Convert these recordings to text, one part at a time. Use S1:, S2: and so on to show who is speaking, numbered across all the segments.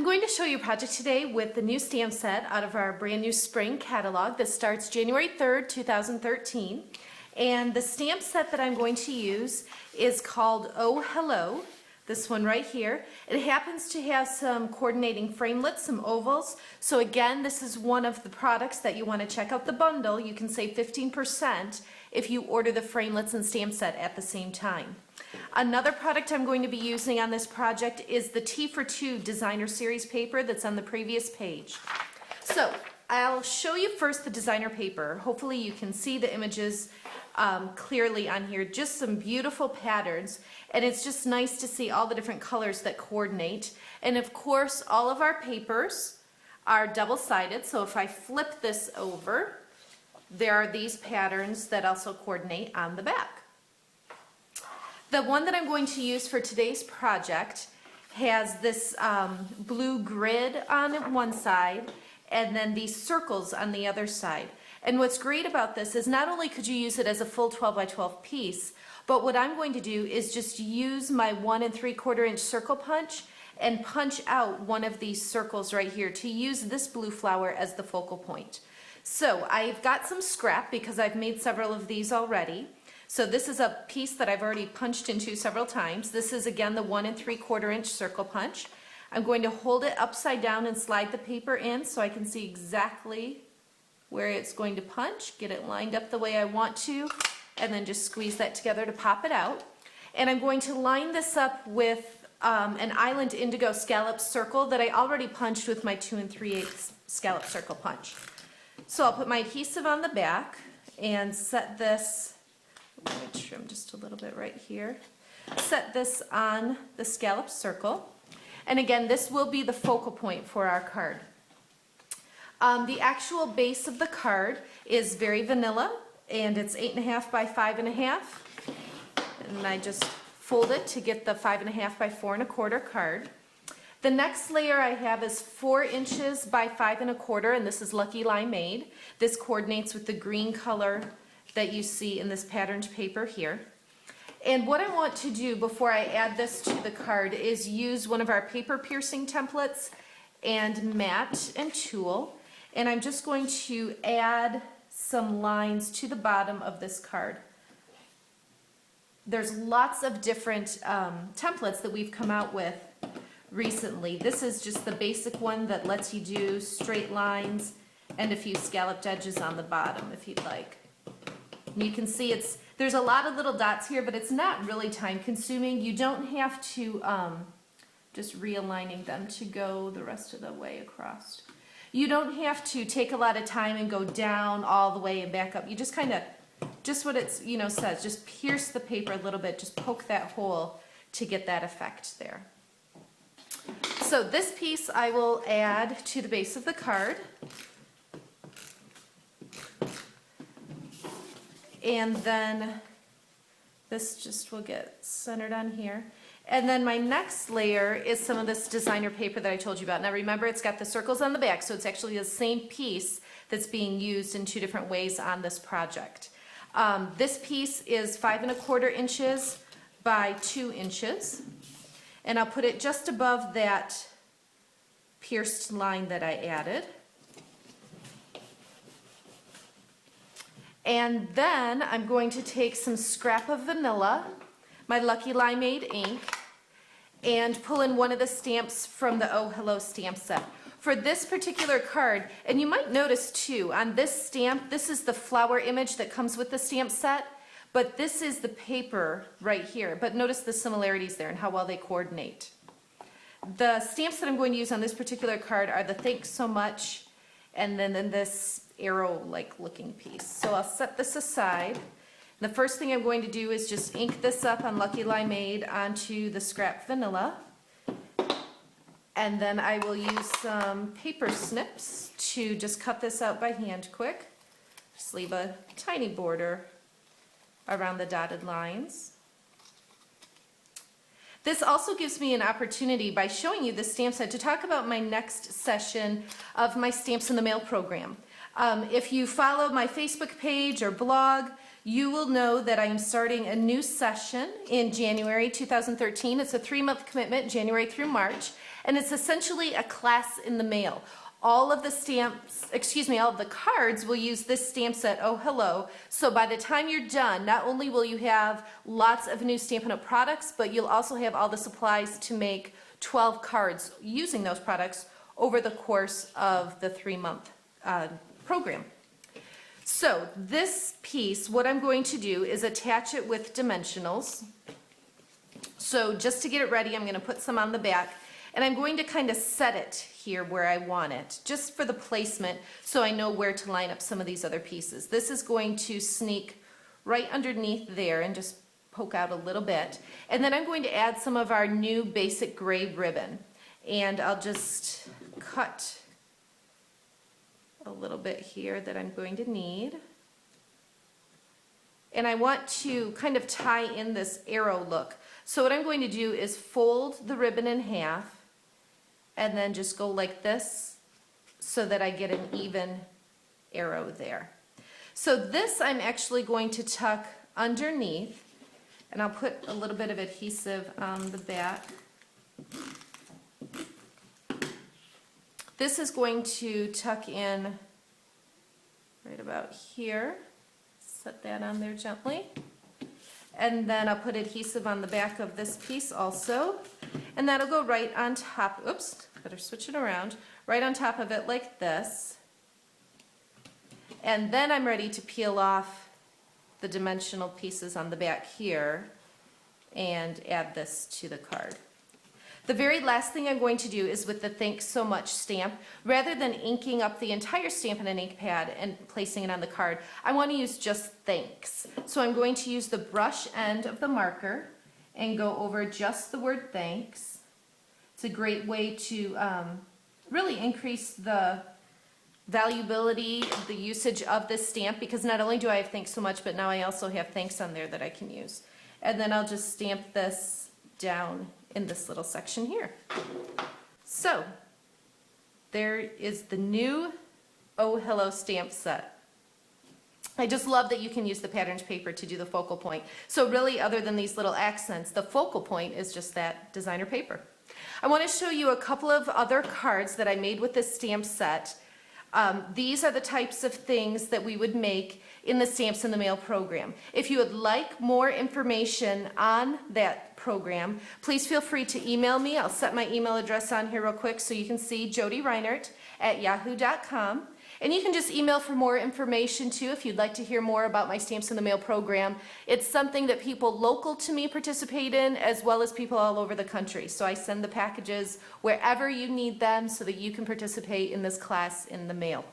S1: I'm going to show you a project today with the new stamp set out of our brand new spring catalog that starts January 3rd, 2013. And the stamp set that I'm going to use is called Oh Hello, this one right here. It happens to have some coordinating framelits, some ovals. So again, this is one of the products that you want to check out the bundle. You can save 15% if you order the framelits and stamp set at the same time. Another product I'm going to be using on this project is the Tea for Two designer series paper that's on the previous page. So I'll show you first the designer paper. Hopefully you can see the images clearly on here. Just some beautiful patterns, and it's just nice to see all the different colors that coordinate. And of course all of our papers are double-sided, so if I flip this over, there are these patterns that also coordinate on the back. The one that I'm going to use for today's project has this blue grid on one side and then these circles on the other side. And what's great about this is not only could you use it as a full 12 by 12 piece, but what I'm going to do is just use my 1 3/4 inch circle punch and punch out one of these circles right here to use this blue flower as the focal point. So I've got some scrap because I've made several of these already. So this is a piece that I've already punched into several times. This is again the 1 3/4 inch circle punch. I'm going to hold it upside down and slide the paper in so I can see exactly where it's going to punch, get it lined up the way I want to, and then just squeeze that together to pop it out. And I'm going to line this up with an Island Indigo scallop circle that I already punched with my 2 3/8 scallop circle punch. So I'll put my adhesive on the back and set this, let me trim just a little bit right here. Set this on the scallop circle. And again, this will be the focal point for our card. The actual base of the card is very vanilla, and it's 8.5 by 5.5. And I just fold it to get the 5.5 by 4 1/4 card. The next layer I have is 4 inches by 5 1/4, and this is Lucky Limeade. This coordinates with the green color that you see in this patterned paper here. And what I want to do before I add this to the card is use one of our paper piercing templates and mat and tool. And I'm just going to add some lines to the bottom of this card. There's lots of different templates that we've come out with recently. This is just the basic one that lets you do straight lines and a few scalloped edges on the bottom if you'd like. You can see there's a lot of little dots here, but it's not really time consuming. You don't have to, just realigning them to go the rest of the way across. You don't have to take a lot of time and go down all the way and back up. You just kind of, just what it's, says, just pierce the paper a little bit, just poke that hole to get that effect there. So this piece I will add to the base of the card. And then this just will get centered on here. And then my next layer is some of this designer paper that I told you about. Now remember, it's got the circles on the back, so it's actually the same piece that's being used in 2 different ways on this project. This piece is 5 1/4 inches by 2 inches. And I'll put it just above that pierced line that I added. And then I'm going to take some scrap of vanilla, my Lucky Limeade ink, and pull in one of the stamps from the Oh Hello stamp set. For this particular card, and you might notice too, on this stamp, this is the flower image that comes with the stamp set, but this is the paper right here. But notice the similarities there and how well they coordinate. The stamps that I'm going to use on this particular card are the Thanks So Much, and then this arrow-like looking piece. So I'll set this aside. The first thing I'm going to do is just ink this up on Lucky Limeade onto the scrap vanilla. And then I will use some paper snips to just cut this out by hand quick. Just leave a tiny border around the dotted lines. This also gives me an opportunity, by showing you the stamp set, to talk about my next session of my Stamps in the Mail program. If you follow my Facebook page or blog, you will know that I am starting a new session in January 2013. It's a 3-month commitment, January through March, and it's essentially a class in the mail. All of the stamps, all of the cards will use this stamp set, Oh Hello. So by the time you're done, not only will you have lots of new Stampin' Up! Products, but you'll also have all the supplies to make 12 cards using those products over the course of the 3-month program. So this piece, what I'm going to do is attach it with dimensionals. So just to get it ready, I'm going to put some on the back, and I'm going to kind of set it here where I want it, just for the placement, so I know where to line up some of these other pieces. This is going to sneak right underneath there and just poke out a little bit. And then I'm going to add some of our new basic gray ribbon. And I'll just cut a little bit here that I'm going to need. And I want to kind of tie in this arrow look. So what I'm going to do is fold the ribbon in half and then just go like this so that I get an even arrow there. So this I'm actually going to tuck underneath, and I'll put a little bit of adhesive on the back. This is going to tuck in right about here. Set that on there gently. And then I'll put adhesive on the back of this piece also. And that'll go right on top, oops, better switch it around, right on top of it like this. And then I'm ready to peel off the dimensional pieces on the back here and add this to the card. The very last thing I'm going to do is with the Thanks So Much stamp. Rather than inking up the entire stamp in an ink pad and placing it on the card, I want to use just thanks. So I'm going to use the brush end of the marker and go over just the word thanks. It's a great way to really increase the valuability, the usage of this stamp, because not only do I have Thanks So Much, but now I also have thanks on there that I can use. And then I'll just stamp this down in this little section here. So there is the new Oh Hello stamp set. I just love that you can use the patterned paper to do the focal point. So really, other than these little accents, the focal point is just that designer paper. I want to show you a couple of other cards that I made with this stamp set. These are the types of things that we would make in the Stamps in the Mail program. If you would like more information on that program, please feel free to email me. I'll set my email address on here real quick so you can see jodyreinert@yahoo.com. And you can just email for more information too if you'd like to hear more about my Stamps in the Mail program. It's something that people local to me participate in, as well as people all over the country. So I send the packages wherever you need them so that you can participate in this class in the mail.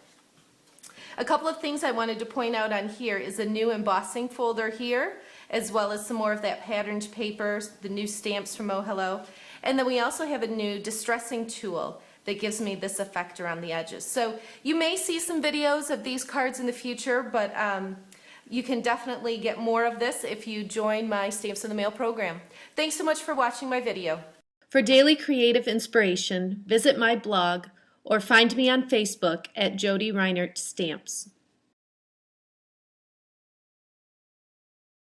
S1: A couple of things I wanted to point out on here is a new embossing folder here, as well as some more of that patterned paper, the new stamps from Oh Hello. And then we also have a new distressing tool that gives me this effect around the edges. So you may see some videos of these cards in the future, but you can definitely get more of this if you join my Stamps in the Mail program. Thanks so much for watching my video. For daily creative inspiration, visit my blog or find me on Facebook at Jody Reinert Stamps.